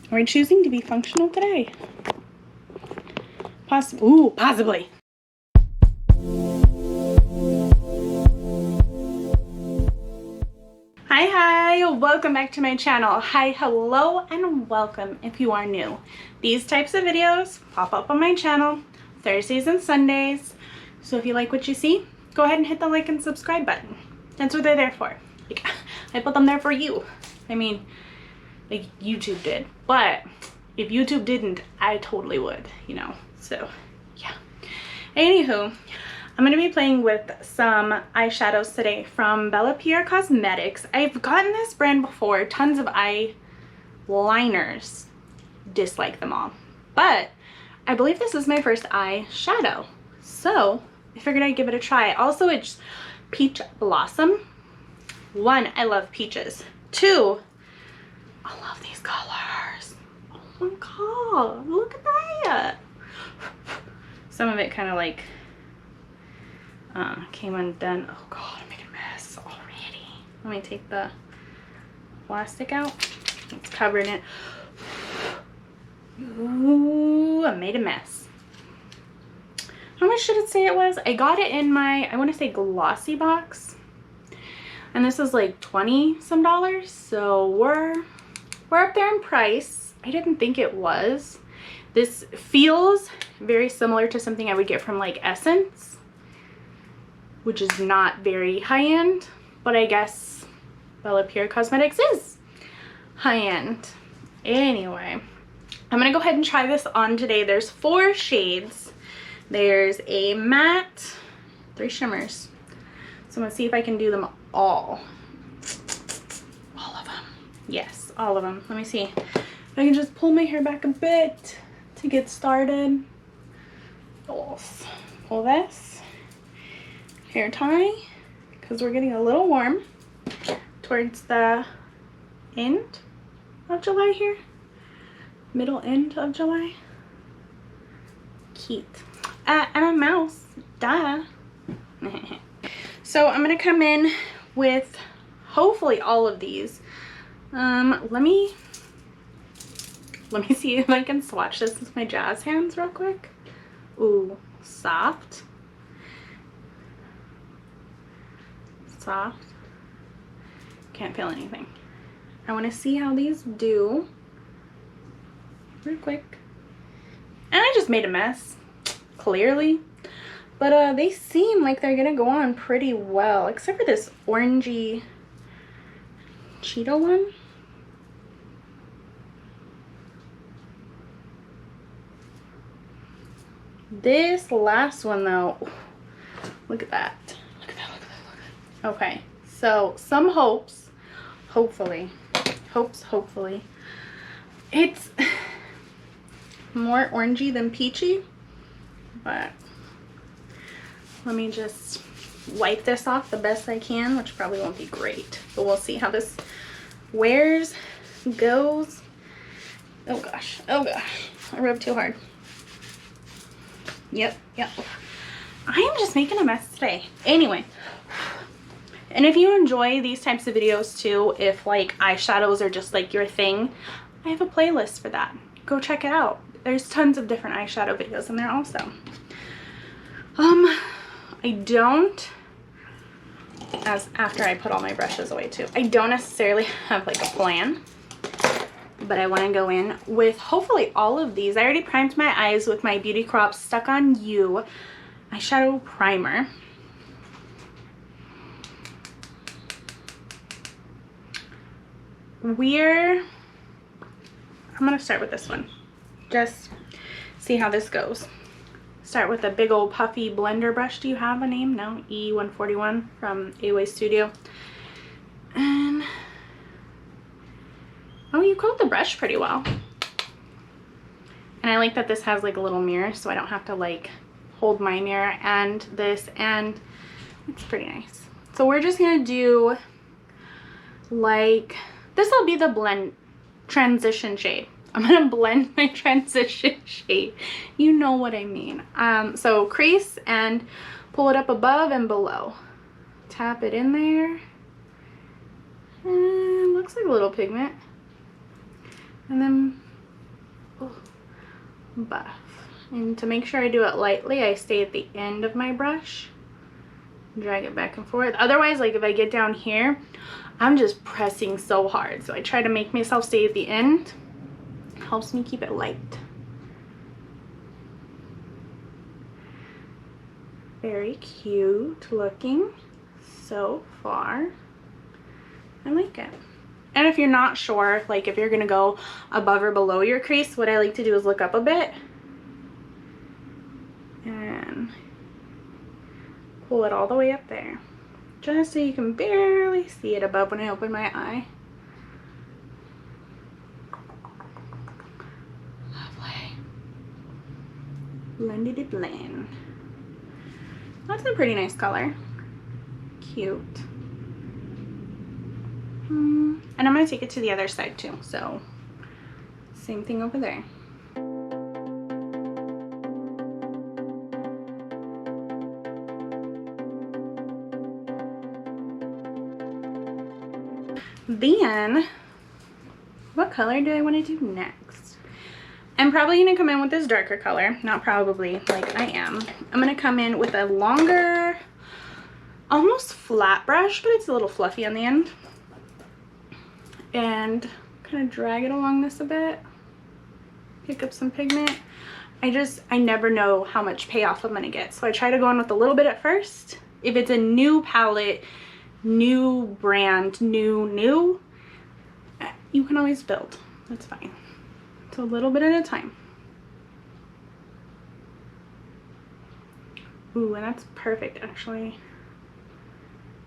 We're choosing to be functional today. Possibly. Hi, welcome back to my channel. Hi, hello, and welcome if you are new. These types of videos pop up on my channel Thursdays and Sundays. So if you like what you see, go ahead and hit the like and subscribe button. That's what they're there for. Like, I put them there for you. I mean, like YouTube did. But if YouTube didn't, I totally would, you know. So, yeah. Anywho, I'm going to be playing with some eyeshadows today from Bellapierre Cosmetics. I've gotten this brand before. Tons of eyeliners. Dislike them all. But I believe this is my first eyeshadow. So I figured I'd give it a try. Also, it's Peach Blossom. 1, I love peaches. 2, I love these colors. Oh my god, look at that. Some of it kind of like came undone. Oh god, I'm making a mess already. Let me take the plastic out. It's covered in it. Ooh, I made a mess. How much did it say it was? I got it in my, I want to say glossy box. And this is like 20 some dollars. So we're up there in price. I didn't think it was. This feels very similar to something I would get from like Essence, which is not very high-end, but I guess Bellapierre Cosmetics is high-end. Anyway, I'm gonna go ahead and try this on today. There's 4 shades. There's a matte, 3 shimmers. So I'm gonna see if I can do them all of them. Yes, all of them. Let me see if I can just pull my hair back a bit to get started. Pull this hair tie because we're getting a little warm towards the end of July here, middle end of July. Cute. I'm a mouse, duh. So I'm gonna come in with hopefully all of these. Let me see if I can swatch this with my jazz hands real quick. Ooh, soft. Can't feel anything. I want to see how these do real quick. And I just made a mess, clearly. But they seem like they're gonna go on pretty well, except for this orangey Cheeto one. This last one though, look at that. Look at that, look at that, look at that. Okay, so some hopes, hopefully. It's more orangey than peachy, but let me just wipe this off the best I can, which probably won't be great, but we'll see how this wears, goes. Oh gosh, I rubbed too hard. Yep. I am just making a mess today. Anyway, and if you enjoy these types of videos too, if like eyeshadows are just like your thing, I have a playlist for that. Go check it out. There's tons of different eyeshadow videos in there also. I don't, after I put all my brushes away too, I don't necessarily have like a plan, but I want to go in with hopefully all of these. I already primed my eyes with my Beauty Crop Stuck On You eyeshadow primer. I'm gonna start with this one, just see how this goes. Start with a big old puffy blender brush. Do you have a name? No? E141 from A-Way Studio. And oh, you coat the brush pretty well. And I like that this has like a little mirror, so I don't have to like hold my mirror and this, and it's pretty nice. So we're just gonna do like, this will be the blend transition shade. I'm gonna blend my transition shade. You know what I mean. So crease and pull it up above and below. Tap it in there. And looks like a little pigment. And then buff. And to make sure I do it lightly, I stay at the end of my brush, drag it back and forth. Otherwise, like if I get down here, I'm just pressing so hard. So I try to make myself stay at the end. Helps me keep it light. Very cute looking so far. I like it. And if you're not sure, like if you're gonna go above or below your crease, what I like to do is look up a bit and pull it all the way up there, just so you can barely see it above when I open my eye. Lovely. Blended it blend. That's a pretty nice color. Cute. And I'm going to take it to the other side too. So same thing over there. Then, what color do I want to do next? I'm probably going to come in with this darker color. Not probably, like I am. I'm going to come in with a longer, almost flat brush, but it's a little fluffy on the end. And kind of drag it along this a bit. Pick up some pigment. I never know how much payoff I'm going to get. So I try to go in with a little bit at first. If it's a new palette, new brand, new, you can always build. That's fine. It's a little bit at a time. Ooh, and that's perfect actually.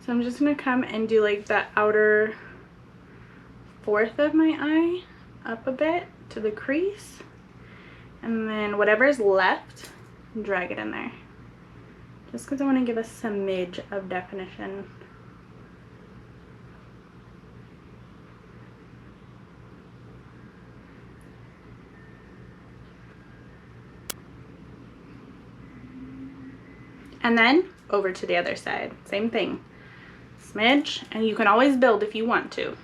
So I'm just gonna come and do like the outer fourth of my eye up a bit to the crease, and then whatever's left, drag it in there. Just because I want to give a smidge of definition. And then over to the other side, same thing, smidge, and you can always build if you want to.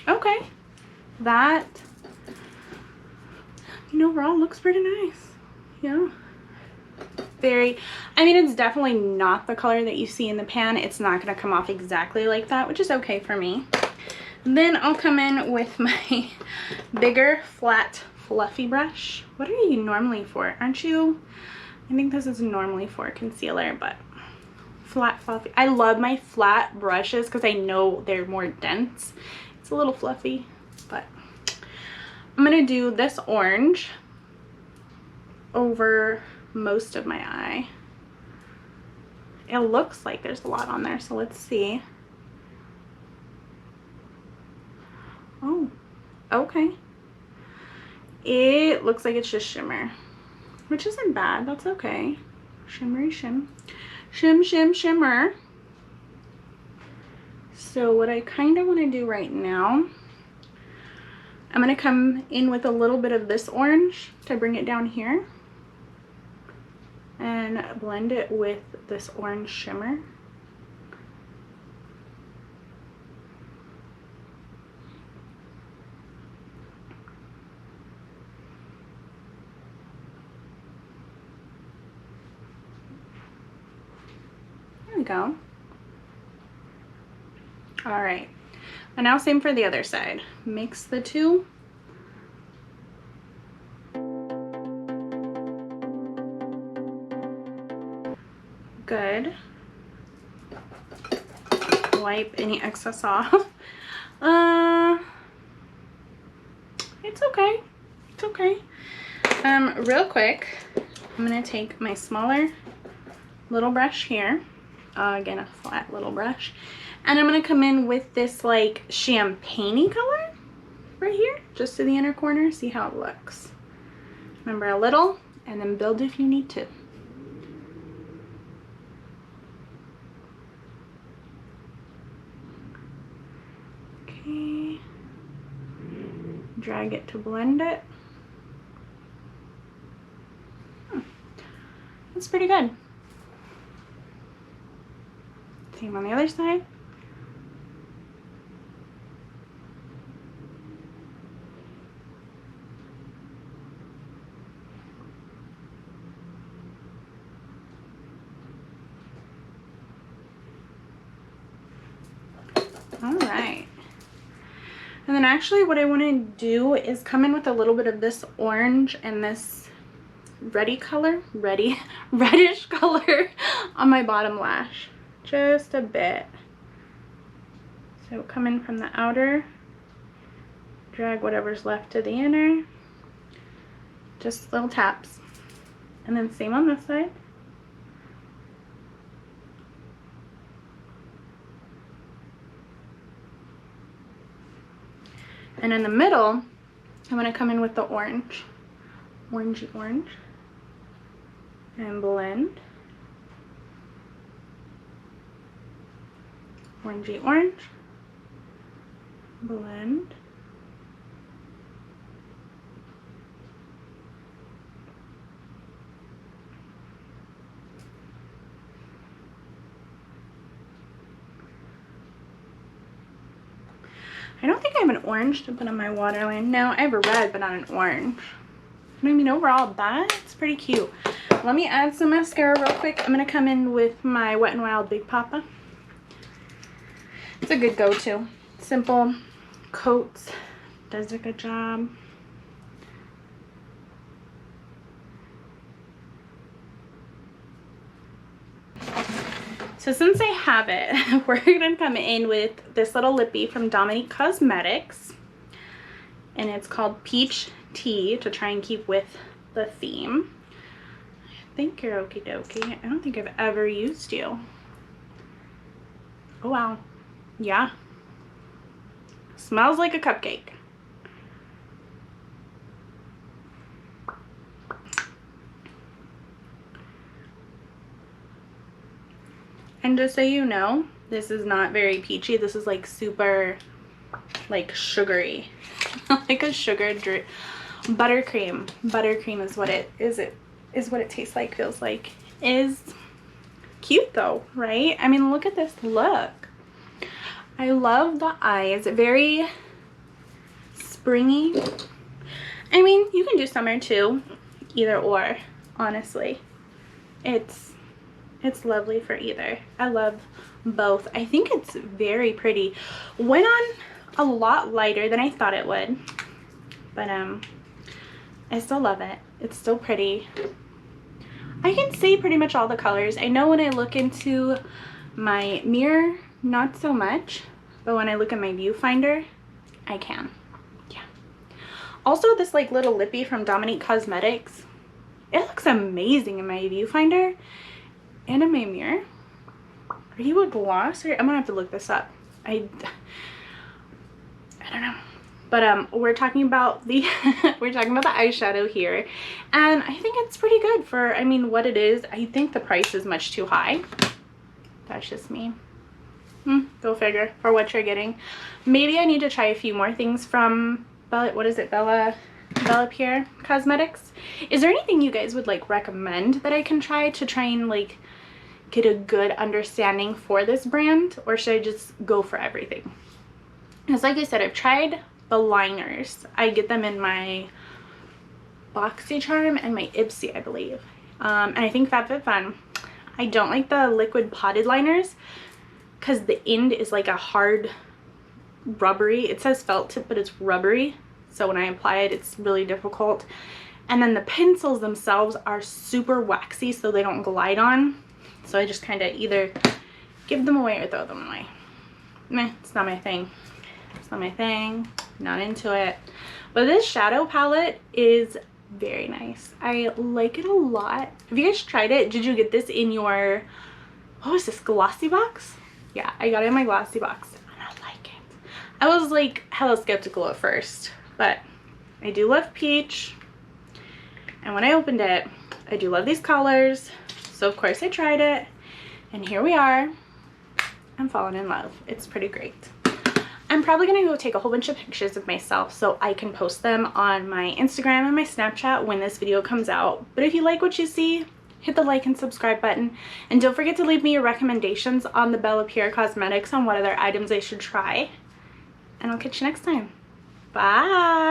Okay, that, overall looks pretty nice. Yeah, very, I mean, it's definitely not the color that you see in the pan. It's not going to come off exactly like that, which is okay for me. Then I'll come in with my bigger, flat, fluffy brush. What are you normally for? Aren't you? I think this is normally for concealer, but flat, fluffy. I love my flat brushes because I know they're more dense. It's a little fluffy, but I'm going to do this orange over most of my eye. It looks like there's a lot on there, so let's see. Oh, okay. It looks like it's just shimmer, which isn't bad. That's okay. Shimmery shim. Shim, shim, shimmer. So what I kind of want to do right now, I'm going to come in with a little bit of this orange to bring it down here and blend it with this orange shimmer. There we go. All right, and now same for the other side. Mix the two. Good. Wipe any excess off. It's okay. It's okay. Real quick, I'm gonna take my smaller little brush here. Again, a flat little brush. And I'm going to come in with this like champagne-y color right here, just to the inner corner. See how it looks. Remember, a little, and then build if you need to. Okay. Drag it to blend it. That's pretty good. Same on the other side. All right. And then actually what I want to do is come in with a little bit of this orange and this reddish color on my bottom lash. Just a bit. So come in from the outer, drag whatever's left to the inner, just little taps. And then same on this side. And in the middle, I'm going to come in with the orange, orangey orange, and blend. Orangey orange, blend. I don't think I have an orange to put on my waterline. No, I have a red, but not an orange. I mean, overall, that's pretty cute. Let me add some mascara real quick. I'm going to come in with my Wet n Wild Big Papa. It's a good go-to. Simple, coats, does a good job. So since I have it, we're going to come in with this little lippy from Dominique Cosmetics. And it's called Peach Tea to try and keep with the theme. I think you're okie dokie. I don't think I've ever used you. Oh wow. Yeah. Smells like a cupcake. And just so you know, this is not very peachy. This is like super, like sugary, like a sugar drink. Buttercream. Buttercream is what it is. It is what it tastes like. Feels like. Is cute though, right? I mean, look at this look. I love the eyes. Very springy. I mean, you can do summer too. Either or, honestly. It's lovely for either. I love both. I think it's very pretty. Went on a lot lighter than I thought it would. But I still love it. It's still pretty. I can see pretty much all the colors. I know when I look into my mirror, not so much. But when I look at my viewfinder, I can. Yeah. Also, this like little lippy from Dominique Cosmetics. It looks amazing in my viewfinder. And in my mirror. Are you a gloss? Or I'm gonna have to look this up. I don't know. But we're talking about the we're talking about the eyeshadow here. And I think it's pretty good for, I mean, what it is. I think the price is much too high. That's just me. Go figure, for what you're getting. Maybe I need to try a few more things from Bellapierre Cosmetics. Is there anything you guys would like recommend that I can try to try and like get a good understanding for this brand, or should I just go for everything? Because like I said, I've tried the liners. I get them in my BoxyCharm and my Ipsy, I believe, and I think FabFitFun. I don't like the liquid potted liners because the end is like a hard rubbery, it says felt tip, but it's rubbery, so when I apply it, it's really difficult. And then the pencils themselves are super waxy, so they don't glide on. So I just kind of either give them away or throw them away. Meh, it's not my thing. It's not my thing. Not into it. But this shadow palette is very nice. I like it a lot. Have you guys tried it? Did you get this in your, what was this, glossy box? Yeah, I got it in my glossy box. I don't like it. I was like hella skeptical at first, but I do love peach. And when I opened it, I do love these colors. So of course I tried it, and here we are. I'm falling in love. It's pretty great. I'm probably gonna go take a whole bunch of pictures of myself so I can post them on my Instagram and my Snapchat when this video comes out. But if you like what you see, hit the like and subscribe button. And don't forget to leave me your recommendations on the Bellapierre Cosmetics on what other items I should try. And I'll catch you next time. Bye!